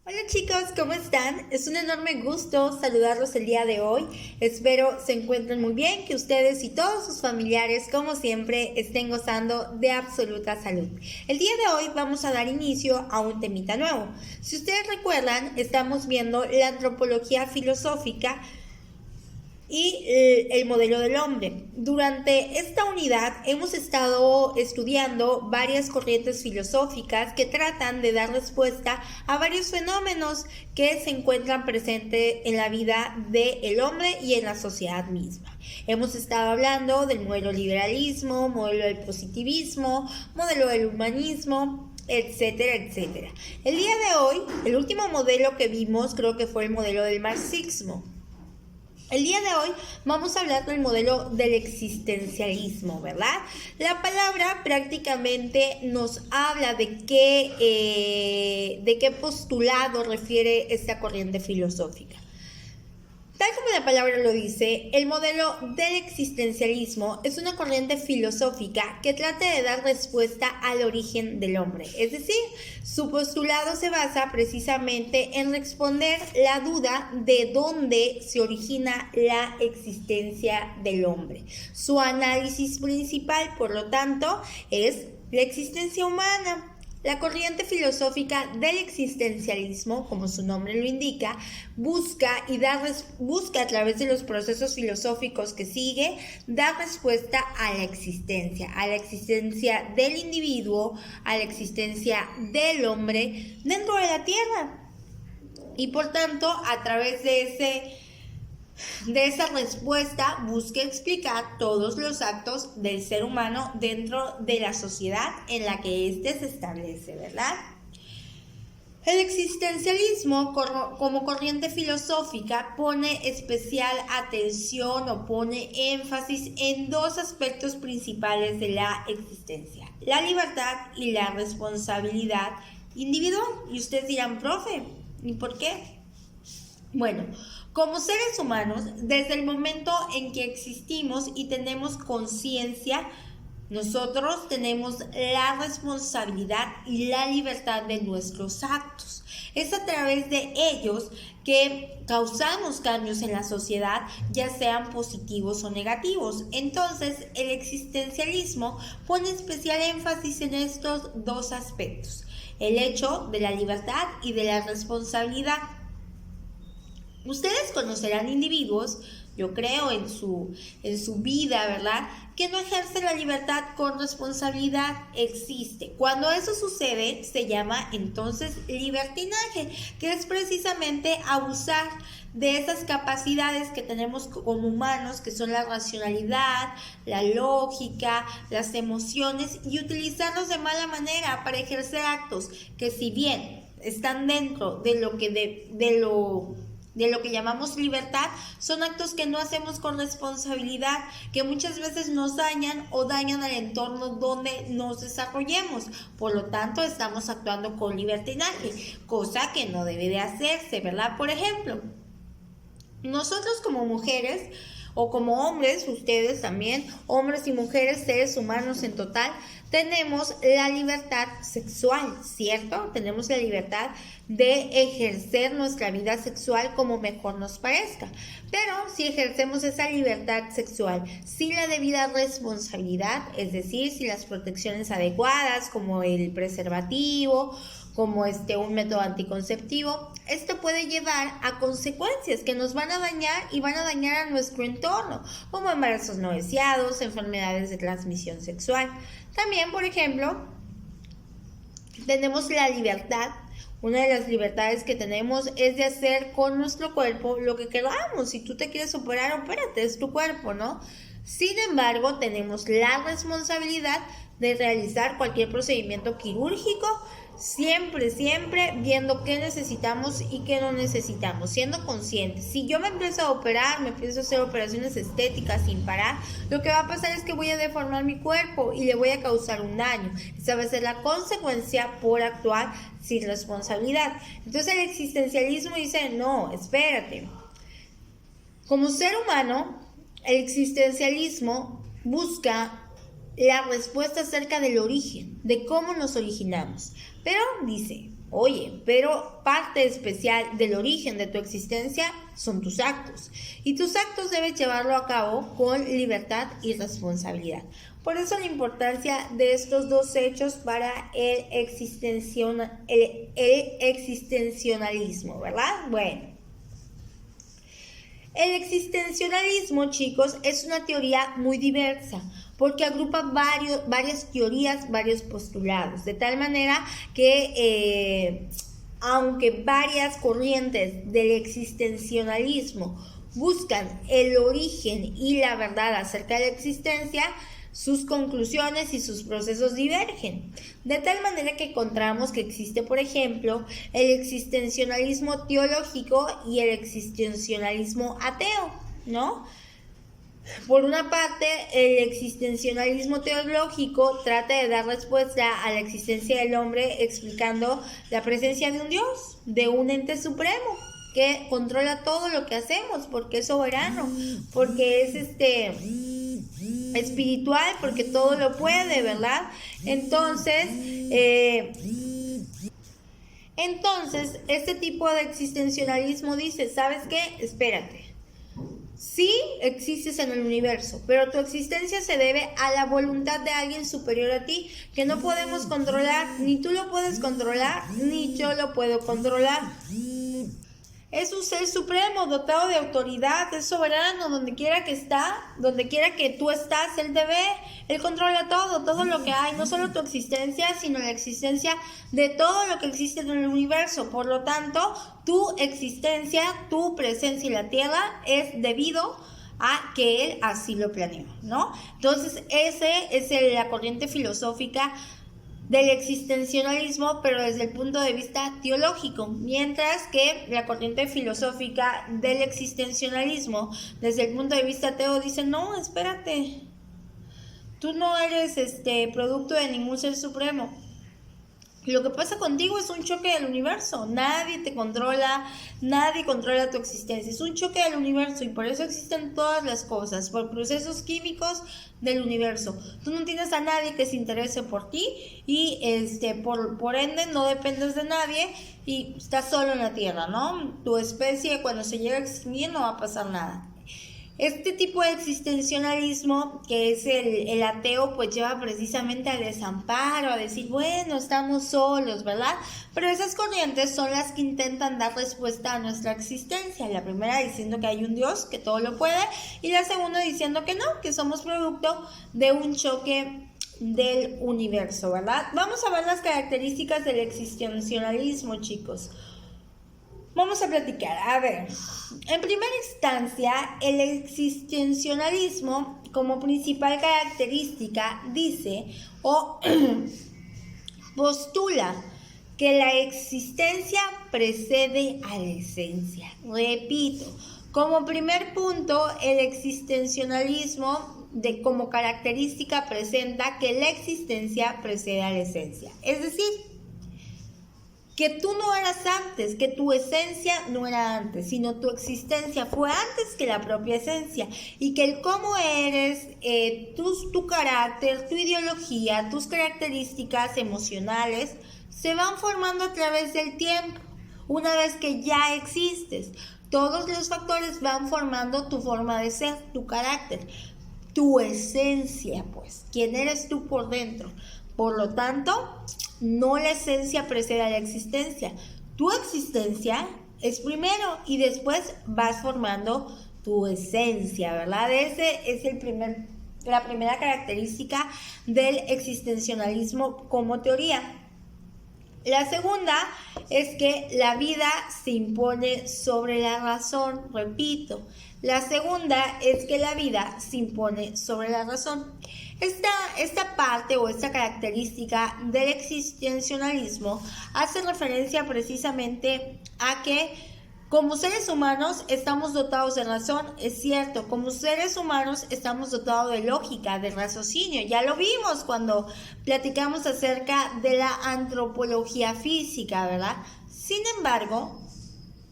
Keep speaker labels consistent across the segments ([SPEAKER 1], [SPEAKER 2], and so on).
[SPEAKER 1] Hola chicos, ¿cómo están? Es un enorme gusto saludarlos el día de hoy. Espero se encuentren muy bien, que ustedes y todos sus familiares, como siempre, estén gozando de absoluta salud. El día de hoy vamos a dar inicio a un temita nuevo. Si ustedes recuerdan, estamos viendo la antropología filosófica y el modelo del hombre. Durante esta unidad hemos estado estudiando varias corrientes filosóficas que tratan de dar respuesta a varios fenómenos que se encuentran presentes en la vida del hombre y en la sociedad misma. Hemos estado hablando del modelo liberalismo, modelo del positivismo, modelo del humanismo, etcétera, etcétera. El día de hoy, el último modelo que vimos creo que fue el modelo del marxismo. El día de hoy vamos a hablar del modelo del existencialismo, ¿verdad? La palabra prácticamente nos habla de qué postulado refiere esta corriente filosófica. Tal como la palabra lo dice, el modelo del existencialismo es una corriente filosófica que trata de dar respuesta al origen del hombre. Es decir, su postulado se basa precisamente en responder la duda de dónde se origina la existencia del hombre. Su análisis principal, por lo tanto, es la existencia humana. La corriente filosófica del existencialismo, como su nombre lo indica, busca a través de los procesos filosóficos que sigue, dar respuesta a la existencia del individuo, a la existencia del hombre dentro de la Tierra. Y por tanto, a través de esa respuesta busca explicar todos los actos del ser humano dentro de la sociedad en la que éste se establece, ¿verdad? El existencialismo como corriente filosófica pone especial atención o pone énfasis en dos aspectos principales de la existencia: la libertad y la responsabilidad individual. Y ustedes dirán, profe, ¿y por qué? Bueno, como seres humanos, desde el momento en que existimos y tenemos conciencia, nosotros tenemos la responsabilidad y la libertad de nuestros actos. Es a través de ellos que causamos cambios en la sociedad, ya sean positivos o negativos. Entonces, el existencialismo pone especial énfasis en estos dos aspectos: el hecho de la libertad y de la responsabilidad. Ustedes conocerán individuos, yo creo, en su vida, ¿verdad?, que no ejercen la libertad con responsabilidad. Existe. Cuando eso sucede, se llama entonces libertinaje, que es precisamente abusar de esas capacidades que tenemos como humanos, que son la racionalidad, la lógica, las emociones, y utilizarlos de mala manera para ejercer actos que, si bien están dentro de lo que llamamos libertad, son actos que no hacemos con responsabilidad, que muchas veces nos dañan o dañan al entorno donde nos desarrollemos. Por lo tanto, estamos actuando con libertinaje, cosa que no debe de hacerse, ¿verdad? Por ejemplo, nosotros como mujeres o como hombres, ustedes también, hombres y mujeres, seres humanos en total, tenemos la libertad sexual, ¿cierto? Tenemos la libertad de ejercer nuestra vida sexual como mejor nos parezca. Pero si ejercemos esa libertad sexual sin la debida responsabilidad, es decir, sin las protecciones adecuadas como el preservativo, como un método anticonceptivo, esto puede llevar a consecuencias que nos van a dañar y van a dañar a nuestro entorno, como embarazos no deseados, enfermedades de transmisión sexual. También, por ejemplo, tenemos la libertad. Una de las libertades que tenemos es de hacer con nuestro cuerpo lo que queramos. Si tú te quieres operar, opérate, es tu cuerpo, ¿no? Sin embargo, tenemos la responsabilidad de realizar cualquier procedimiento quirúrgico, siempre viendo qué necesitamos y qué no necesitamos, siendo conscientes. Si yo me empiezo a operar, me empiezo a hacer operaciones estéticas sin parar, lo que va a pasar es que voy a deformar mi cuerpo y le voy a causar un daño. Esa va a ser la consecuencia por actuar sin responsabilidad. Entonces el existencialismo dice, no, espérate. Como ser humano, el existencialismo busca la respuesta acerca del origen, de cómo nos originamos. Pero dice, Oye, pero parte especial del origen de tu existencia son tus actos. Y tus actos debes llevarlo a cabo con libertad y responsabilidad. Por eso la importancia de estos dos hechos para el existencialismo, ¿verdad? Bueno. El existencialismo, chicos, es una teoría muy diversa porque agrupa varias teorías, varios postulados, de tal manera que aunque varias corrientes del existencialismo buscan el origen y la verdad acerca de la existencia, sus conclusiones y sus procesos divergen. De tal manera que encontramos que existe, por ejemplo, el existencialismo teológico y el existencialismo ateo, ¿no? Por una parte, el existencialismo teológico trata de dar respuesta a la existencia del hombre explicando la presencia de un Dios, de un ente supremo que controla todo lo que hacemos, porque es soberano, porque es espiritual, porque todo lo puede, ¿verdad? Entonces, este tipo de existencialismo dice, ¿sabes qué? Espérate. Sí existes en el universo, pero tu existencia se debe a la voluntad de alguien superior a ti, que no podemos controlar, ni tú lo puedes controlar, ni yo lo puedo controlar. Es un ser supremo, dotado de autoridad, es soberano, donde quiera que está, donde quiera que tú estás, Él te ve, Él controla todo lo que hay, no solo tu existencia, sino la existencia de todo lo que existe en el universo. Por lo tanto, tu existencia, tu presencia en la Tierra es debido a que Él así lo planeó, ¿no? Entonces, esa es la corriente filosófica del existencialismo, pero desde el punto de vista teológico, mientras que la corriente filosófica del existencialismo, desde el punto de vista ateo, dice, no, espérate, tú no eres producto de ningún ser supremo. Lo que pasa contigo es un choque del universo. Nadie te controla, nadie controla tu existencia. Es un choque del universo y por eso existen todas las cosas, por procesos químicos del universo. Tú no tienes a nadie que se interese por ti y por ende no dependes de nadie y estás solo en la Tierra, ¿no? Tu especie cuando se llega a extinguir no va a pasar nada. Este tipo de existencialismo, que es el ateo, pues lleva precisamente al desamparo, a decir, bueno, estamos solos, ¿verdad? Pero esas corrientes son las que intentan dar respuesta a nuestra existencia. La primera diciendo que hay un Dios que todo lo puede, y la segunda diciendo que no, que somos producto de un choque del universo, ¿verdad? Vamos a ver las características del existencialismo, chicos. Vamos a platicar. A ver, en primera instancia, el existencialismo como principal característica dice o postula que la existencia precede a la esencia. Repito, como primer punto, el existencialismo como característica presenta que la existencia precede a la esencia. Es decir, que tú no eras antes, que tu esencia no era antes, sino tu existencia fue antes que la propia esencia, y que el cómo eres, tu carácter, tu ideología, tus características emocionales se van formando a través del tiempo. Una vez que ya existes, todos los factores van formando tu forma de ser, tu carácter, tu esencia, pues, quién eres tú por dentro. Por lo tanto, no la esencia precede a la existencia. Tu existencia es primero y después vas formando tu esencia, ¿verdad? Ese es la primera característica del existencialismo como teoría. La segunda es que la vida se impone sobre la razón. Repito, la segunda es que la vida se impone sobre la razón. Esta parte o esta característica del existencialismo hace referencia precisamente a que como seres humanos estamos dotados de razón, es cierto, como seres humanos estamos dotados de lógica, de raciocinio, ya lo vimos cuando platicamos acerca de la antropología física, ¿verdad? Sin embargo,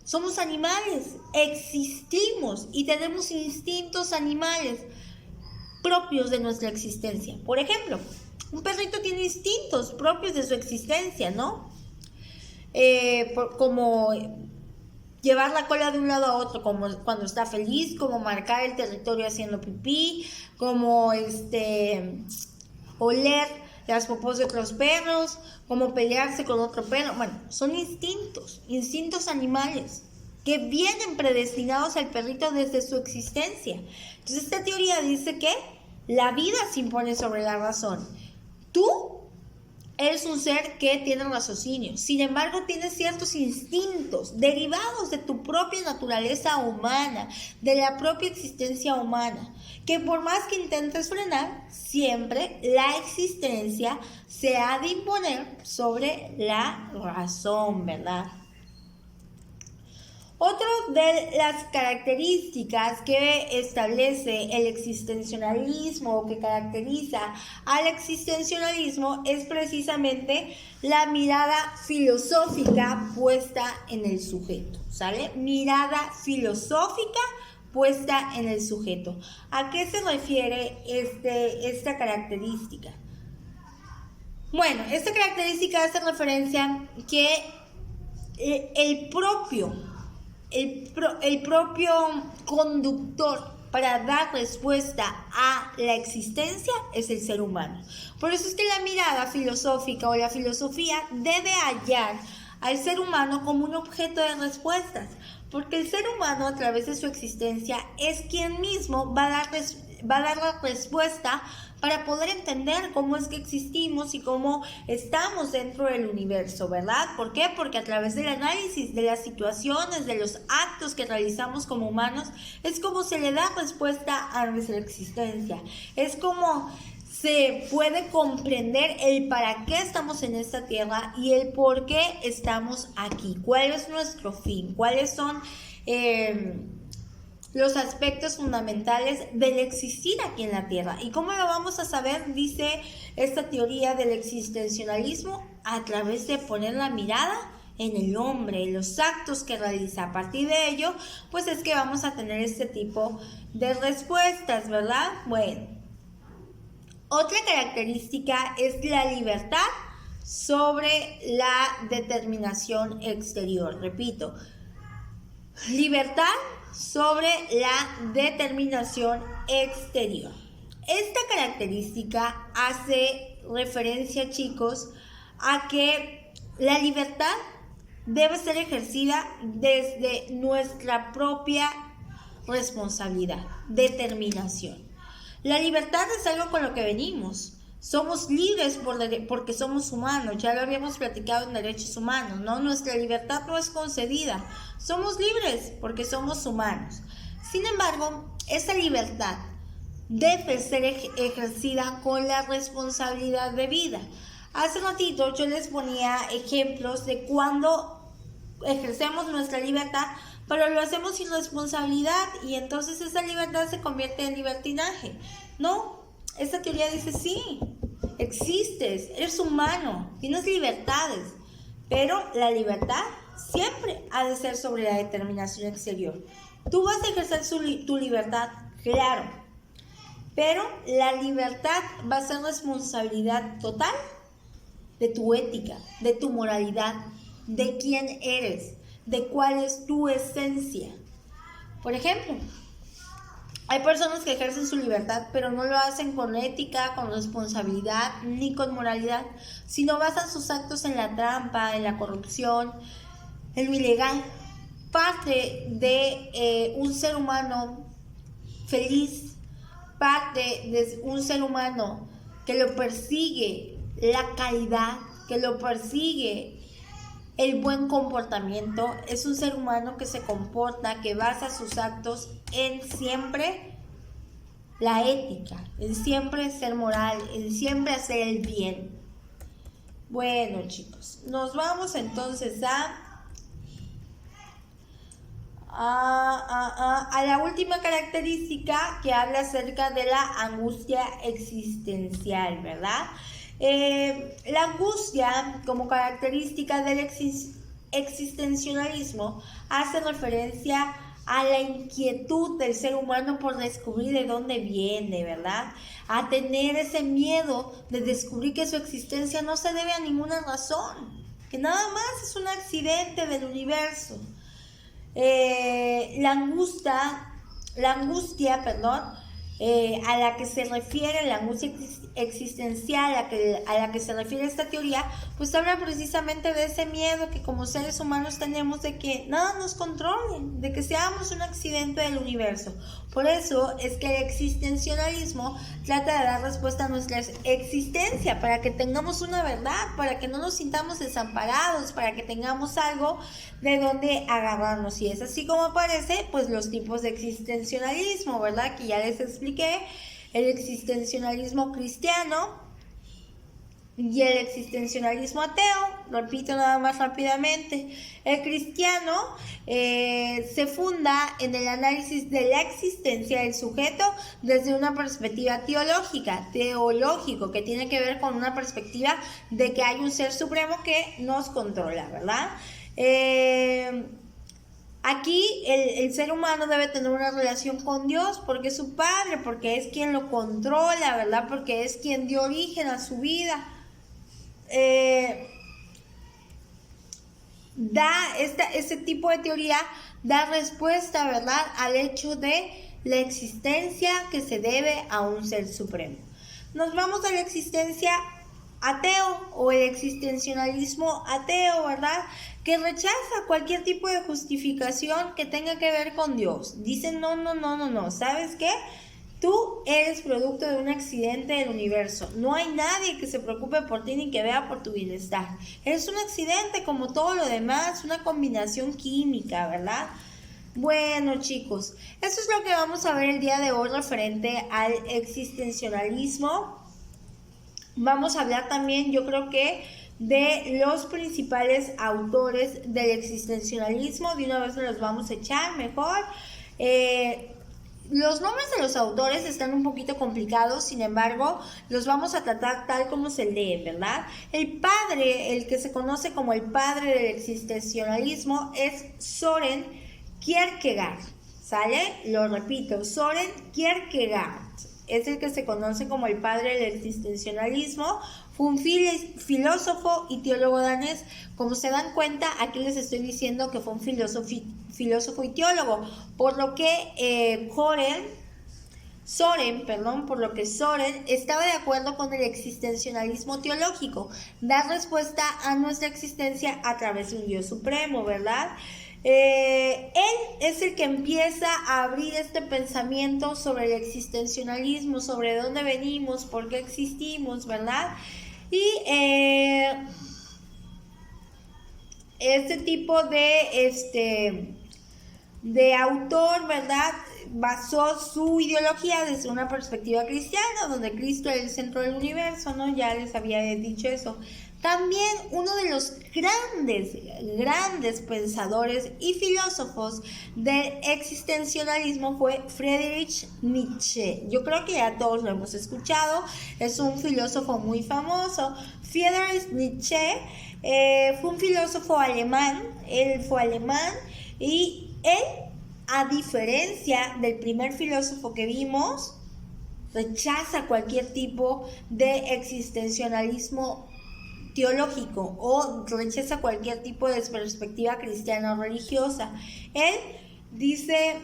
[SPEAKER 1] somos animales, existimos y tenemos instintos animales propios de nuestra existencia. Por ejemplo, un perrito tiene instintos propios de su existencia, ¿no? como llevar la cola de un lado a otro, como cuando está feliz, como marcar el territorio haciendo pipí, como oler las popós de otros perros, como pelearse con otro perro. Bueno, son instintos animales que vienen predestinados al perrito desde su existencia. Entonces esta teoría dice que la vida se impone sobre la razón. Tú eres un ser que tiene raciocinio, sin embargo tienes ciertos instintos derivados de tu propia naturaleza humana, de la propia existencia humana, que por más que intentes frenar, siempre la existencia se ha de imponer sobre la razón, ¿verdad? Otra de las características que establece el existencialismo o que caracteriza al existencialismo es precisamente la mirada filosófica puesta en el sujeto, ¿sale? Mirada filosófica puesta en el sujeto. ¿A qué se refiere esta característica? Bueno, esta característica hace referencia que el propio conductor para dar respuesta a la existencia es el ser humano. Por eso es que la mirada filosófica o la filosofía debe hallar al ser humano como un objeto de respuestas, porque el ser humano a través de su existencia es quien mismo va a dar la respuesta para poder entender cómo es que existimos y cómo estamos dentro del universo, ¿verdad? ¿Por qué? Porque a través del análisis de las situaciones, de los actos que realizamos como humanos, es como se le da respuesta a nuestra existencia. Es como se puede comprender el para qué estamos en esta tierra y el por qué estamos aquí. ¿Cuál es nuestro fin? ¿Cuáles son los aspectos fundamentales del existir aquí en la Tierra? ¿Y cómo lo vamos a saber? Dice esta teoría del existencialismo, a través de poner la mirada en el hombre, en los actos que realiza. A partir de ello, pues es que vamos a tener este tipo de respuestas, ¿verdad? Bueno, otra característica es la libertad sobre la determinación exterior. Repito, libertad sobre la determinación exterior. Esta característica hace referencia, chicos, a que la libertad debe ser ejercida desde nuestra propia responsabilidad, determinación. La libertad es algo con lo que venimos. Somos libres porque somos humanos, ya lo habíamos platicado en derechos humanos, ¿no? Nuestra libertad no es concedida, somos libres porque somos humanos. Sin embargo, esa libertad debe ser ejercida con la responsabilidad de vida. Hace ratito yo les ponía ejemplos de cuando ejercemos nuestra libertad, pero lo hacemos sin responsabilidad y entonces esa libertad se convierte en libertinaje. No. Esta teoría dice sí, existes, eres humano, tienes libertades, pero la libertad siempre ha de ser sobre la determinación exterior. Tú vas a ejercer tu libertad, claro, pero la libertad va a ser responsabilidad total de tu ética, de tu moralidad, de quién eres, de cuál es tu esencia. Por ejemplo, hay personas que ejercen su libertad, pero no lo hacen con ética, con responsabilidad, ni con moralidad, sino basan sus actos en la trampa, en la corrupción, en lo ilegal. Parte de un ser humano feliz, parte de un ser humano que lo persigue la calidad, que lo persigue el buen comportamiento, es un ser humano que se comporta, que basa sus actos en siempre la ética, en siempre ser moral, en siempre hacer el bien. Bueno, chicos, nos vamos entonces a la última característica que habla acerca de la angustia existencial, ¿verdad? La angustia, como característica del existencialismo, hace referencia a la inquietud del ser humano por descubrir de dónde viene, ¿verdad? A tener ese miedo de descubrir que su existencia no se debe a ninguna razón. que nada más es un accidente del universo. La angustia, a la que se refiere, la angustia existencial a la que se refiere esta teoría, pues habla precisamente de ese miedo que como seres humanos tenemos de que nada nos controle, de que seamos un accidente del universo. Por eso es que el existencialismo trata de dar respuesta a nuestra existencia, para que tengamos una verdad, para que no nos sintamos desamparados, para que tengamos algo de donde agarrarnos. Y es así como aparece pues los tipos de existencialismo, ¿verdad? Que ya les expliqué: el existencialismo cristiano y el existencialismo ateo. Repito nada más rápidamente. El cristiano se funda en el análisis de la existencia del sujeto desde una perspectiva teológico, que tiene que ver con una perspectiva de que hay un ser supremo que nos controla, ¿verdad? Aquí el ser humano debe tener una relación con Dios porque es su padre, porque es quien lo controla, ¿verdad? Porque es quien dio origen a su vida. Este tipo de teoría da respuesta, ¿verdad?, al hecho de la existencia que se debe a un ser supremo. Nos vamos a la existencia ateo o el existencialismo ateo, ¿verdad?, que rechaza cualquier tipo de justificación que tenga que ver con Dios. Dicen no, ¿sabes qué? Tú eres producto de un accidente del universo. No hay nadie que se preocupe por ti ni que vea por tu bienestar. Eres un accidente como todo lo demás, una combinación química, ¿verdad? Bueno, chicos, eso es lo que vamos a ver el día de hoy referente al existencialismo. Vamos a hablar también, yo creo que, de los principales autores del existencialismo. De una vez nos los vamos a echar mejor. Los nombres de los autores están un poquito complicados, sin embargo, los vamos a tratar tal como se leen, ¿verdad? El padre, el que se conoce como el padre del existencialismo, es Søren Kierkegaard, ¿sale? Lo repito, Søren Kierkegaard es el que se conoce como el padre del existencialismo. Fue un filósofo y teólogo danés. Como se dan cuenta, aquí les estoy diciendo que fue un filósofo y teólogo, por lo que Søren estaba de acuerdo con el existencialismo teológico, dar respuesta a nuestra existencia a través de un Dios supremo, ¿verdad? Él es el que empieza a abrir este pensamiento sobre el existencialismo, sobre dónde venimos, por qué existimos, ¿verdad? Y este tipo de autor, ¿verdad?, basó su ideología desde una perspectiva cristiana, donde Cristo es el centro del universo, ¿no? Ya les había dicho eso. También uno de los grandes pensadores y filósofos del existencialismo fue Friedrich Nietzsche. Yo creo que ya todos lo hemos escuchado, es un filósofo muy famoso. Friedrich Nietzsche fue un filósofo alemán, él fue alemán, y él, a diferencia del primer filósofo que vimos, rechaza cualquier tipo de existencialismo teológico o rechaza cualquier tipo de perspectiva cristiana o religiosa. Él dice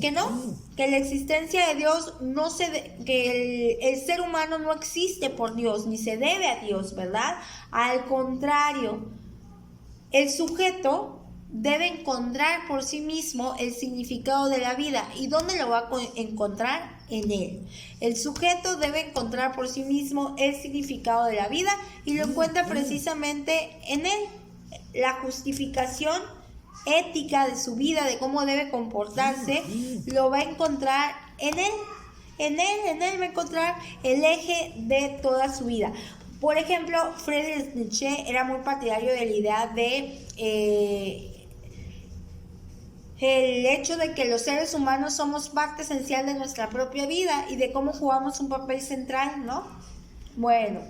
[SPEAKER 1] que no, que la existencia de Dios que el ser humano no existe por Dios ni se debe a Dios, ¿verdad? Al contrario, el sujeto debe encontrar por sí mismo el significado de la vida. ¿Y dónde lo va a encontrar? En él. El sujeto debe encontrar por sí mismo el significado de la vida y lo encuentra precisamente en él. La justificación ética de su vida, de cómo debe comportarse, lo va a encontrar en él. En él va a encontrar el eje de toda su vida. Por ejemplo, Friedrich Nietzsche era muy partidario de la idea de el hecho de que los seres humanos somos parte esencial de nuestra propia vida y de cómo jugamos un papel central, ¿no? Bueno,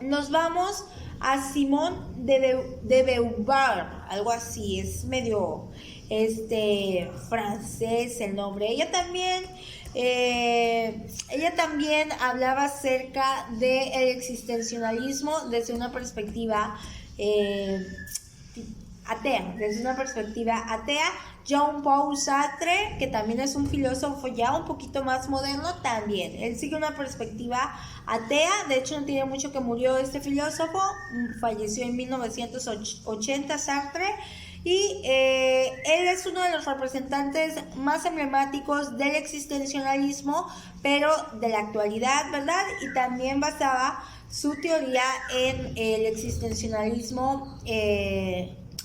[SPEAKER 1] nos vamos a Simone de Beauvoir, algo así, es medio francés el nombre. Ella también hablaba acerca del existencialismo desde una perspectiva atea, desde una perspectiva atea. Jean-Paul Sartre, que también es un filósofo ya un poquito más moderno, también. Él sigue una perspectiva atea, de hecho no tiene mucho que murió este filósofo, falleció en 1980 Sartre, y él es uno de los representantes más emblemáticos del existencialismo, pero de la actualidad, ¿verdad? Y también basaba su teoría en el existencialismo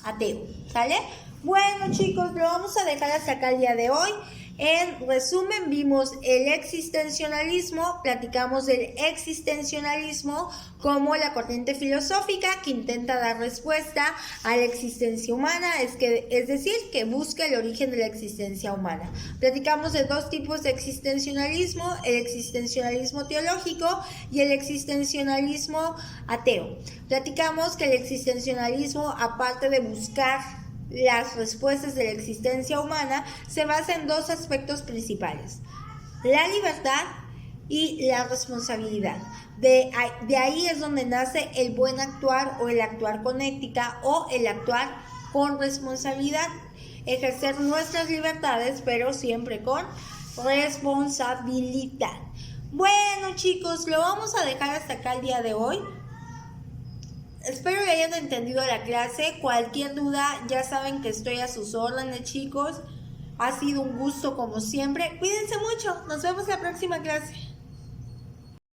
[SPEAKER 1] ateo, ¿sale? Bueno, chicos, lo vamos a dejar hasta acá el día de hoy. En resumen, vimos el existencialismo, platicamos del existencialismo como la corriente filosófica que intenta dar respuesta a la existencia humana, es decir, que busca el origen de la existencia humana. Platicamos de dos tipos de existencialismo, el existencialismo teológico y el existencialismo ateo. Platicamos que el existencialismo, aparte de buscar las respuestas de la existencia humana, se basa en dos aspectos principales: la libertad y la responsabilidad. De ahí es donde nace el buen actuar o el actuar con ética o el actuar con responsabilidad. Ejercer nuestras libertades, pero siempre con responsabilidad. Bueno, chicos, lo vamos a dejar hasta acá el día de hoy. Espero que hayan entendido la clase. Cualquier duda, ya saben que estoy a sus órdenes, chicos. Ha sido un gusto como siempre. Cuídense mucho. Nos vemos la próxima clase.